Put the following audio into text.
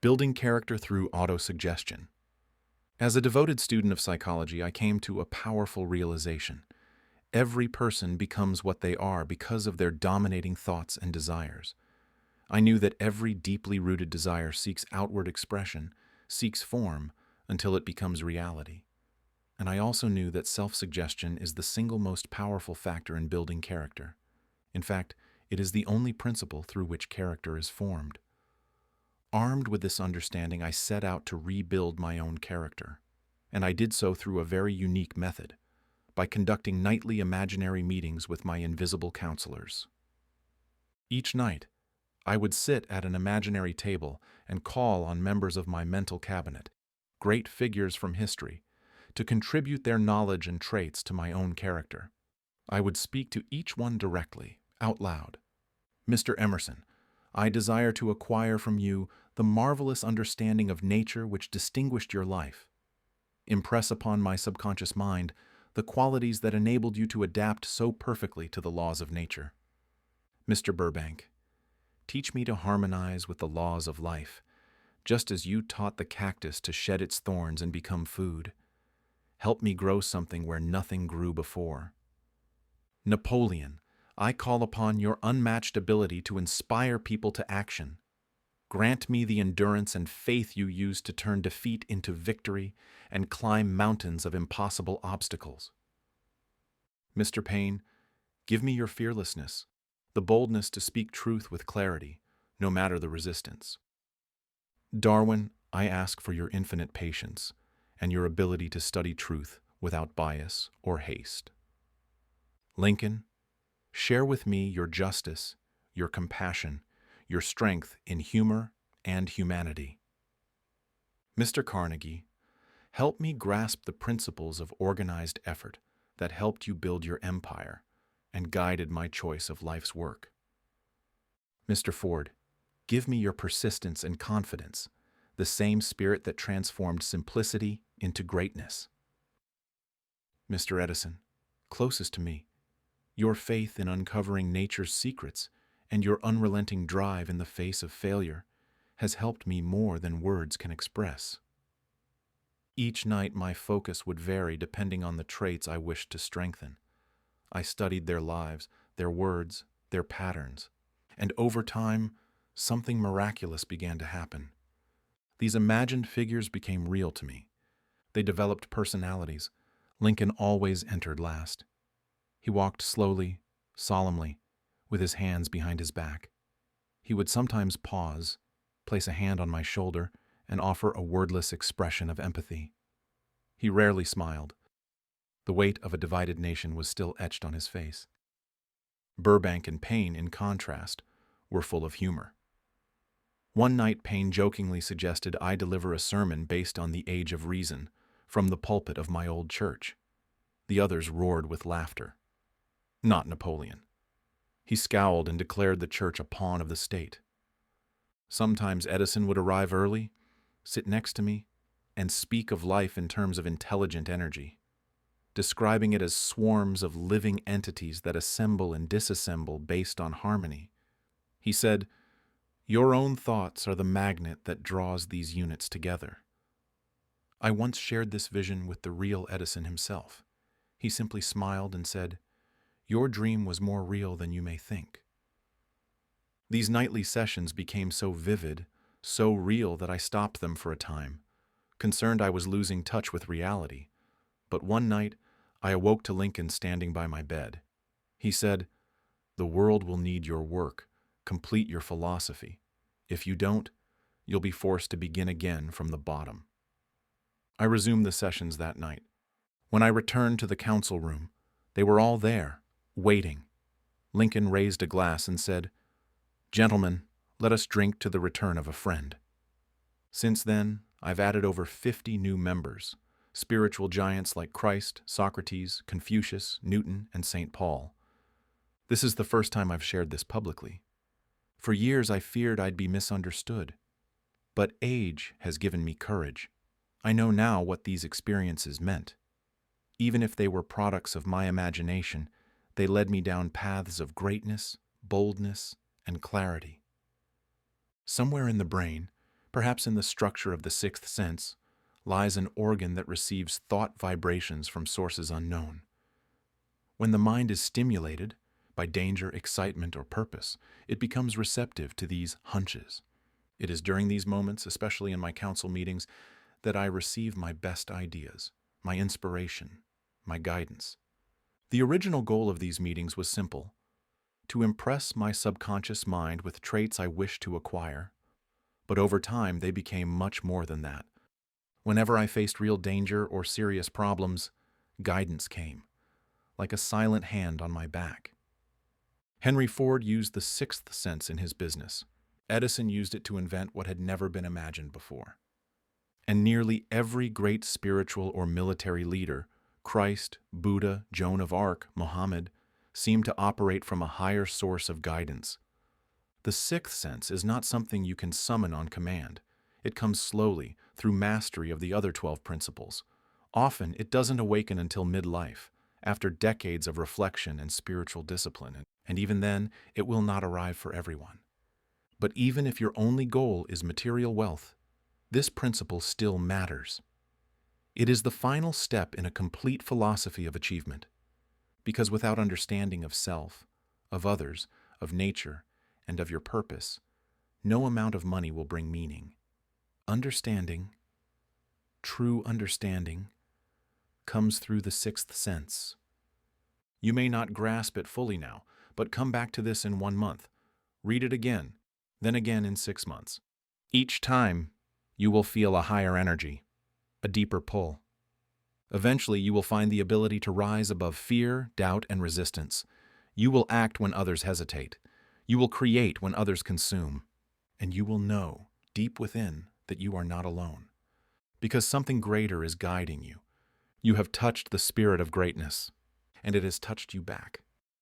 Building character through autosuggestion. As a devoted student of psychology, I came to a powerful realization. Every person becomes what they are because of their dominating thoughts and desires. I knew that every deeply rooted desire seeks outward expression, seeks form, until it becomes reality. And I also knew that self-suggestion is the single most powerful factor in building character. In fact, it is the only principle through which character is formed. Armed with this understanding, I set out to rebuild my own character. And I did so through a very unique method, by conducting nightly imaginary meetings with my invisible counselors. Each night, I would sit at an imaginary table and call on members of my mental cabinet, great figures from history, to contribute their knowledge and traits to my own character. I would speak to each one directly, out loud. Mr. Emerson, I desire to acquire from you the marvelous understanding of nature which distinguished your life. Impress upon my subconscious mind the qualities that enabled you to adapt so perfectly to the laws of nature. Mr. Burbank, teach me to harmonize with the laws of life, just as you taught the cactus to shed its thorns and become food. Help me grow something where nothing grew before. Napoleon, I call upon your unmatched ability to inspire people to action. Grant me the endurance and faith you used to turn defeat into victory and climb mountains of impossible obstacles. Mr. Payne, give me your fearlessness, the boldness to speak truth with clarity, no matter the resistance. Darwin, I ask for your infinite patience and your ability to study truth without bias or haste. Lincoln, share with me your justice, your compassion, your strength in humor and humanity. Mr. Carnegie, help me grasp the principles of organized effort that helped you build your empire and guided my choice of life's work. Mr. Ford, give me your persistence and confidence, the same spirit that transformed simplicity into greatness. Mr. Edison, closest to me, your faith in uncovering nature's secrets and your unrelenting drive in the face of failure has helped me more than words can express. Each night my focus would vary depending on the traits I wished to strengthen. I studied their lives, their words, their patterns, and over time, something miraculous began to happen. These imagined figures became real to me. They developed personalities. Lincoln always entered last. He walked slowly, solemnly, with his hands behind his back. He would sometimes pause, place a hand on my shoulder, and offer a wordless expression of empathy. He rarely smiled. The weight of a divided nation was still etched on his face. Burbank and Payne, in contrast, were full of humor. One night, Payne jokingly suggested I deliver a sermon based on the Age of Reason from the pulpit of my old church. The others roared with laughter. Not Napoleon. He scowled and declared the church a pawn of the state. Sometimes Edison would arrive early, sit next to me, and speak of life in terms of intelligent energy, describing it as swarms of living entities that assemble and disassemble based on harmony. He said, "Your own thoughts are the magnet that draws these units together." I once shared this vision with the real Edison himself. He simply smiled and said, "Your dream was more real than you may think." These nightly sessions became so vivid, so real that I stopped them for a time, concerned I was losing touch with reality. But one night, I awoke to Lincoln standing by my bed. He said, "The world will need your work. Complete your philosophy. If you don't, you'll be forced to begin again from the bottom." I resumed the sessions that night. When I returned to the council room, they were all there, waiting. Lincoln raised a glass and said, "Gentlemen, let us drink to the return of a friend." Since then, I've added over 50 new members, spiritual giants like Christ, Socrates, Confucius, Newton, and St. Paul. This is the first time I've shared this publicly. For years I feared I'd be misunderstood. But age has given me courage. I know now what these experiences meant. Even if they were products of my imagination, they led me down paths of greatness, boldness, and clarity. Somewhere in the brain, Perhaps in the structure of the sixth sense lies an organ that receives thought vibrations from sources unknown. When the mind is stimulated by danger, excitement, or purpose, it becomes receptive to these hunches. It is during these moments, especially in my council meetings, that I receive my best ideas, my inspiration, my guidance. The original goal of these meetings was simple: to impress my subconscious mind with traits I wished to acquire. But over time, they became much more than that. Whenever I faced real danger or serious problems, guidance came, like a silent hand on my back. Henry Ford used the sixth sense in his business. Edison used it to invent what had never been imagined before. And nearly every great spiritual or military leader, Christ, Buddha, Joan of Arc, Muhammad, seemed to operate from a higher source of guidance. The sixth sense is not something you can summon on command. It comes slowly, through mastery of the other 12 principles. Often, it doesn't awaken until midlife, after decades of reflection and spiritual discipline, and even then, it will not arrive for everyone. But even if your only goal is material wealth, this principle still matters. It is the final step in a complete philosophy of achievement, because without understanding of self, of others, of nature, and of your purpose, no amount of money will bring meaning. Understanding, true understanding, comes through the sixth sense. You may not grasp it fully now, but come back to this in 1 month. Read it again, then again in 6 months. Each time, you will feel a higher energy, a deeper pull. Eventually, you will find the ability to rise above fear, doubt, and resistance. You will act when others hesitate. You will create when others consume. And you will know, deep within, that you are not alone. Because something greater is guiding you. You have touched the spirit of greatness, and it has touched you back.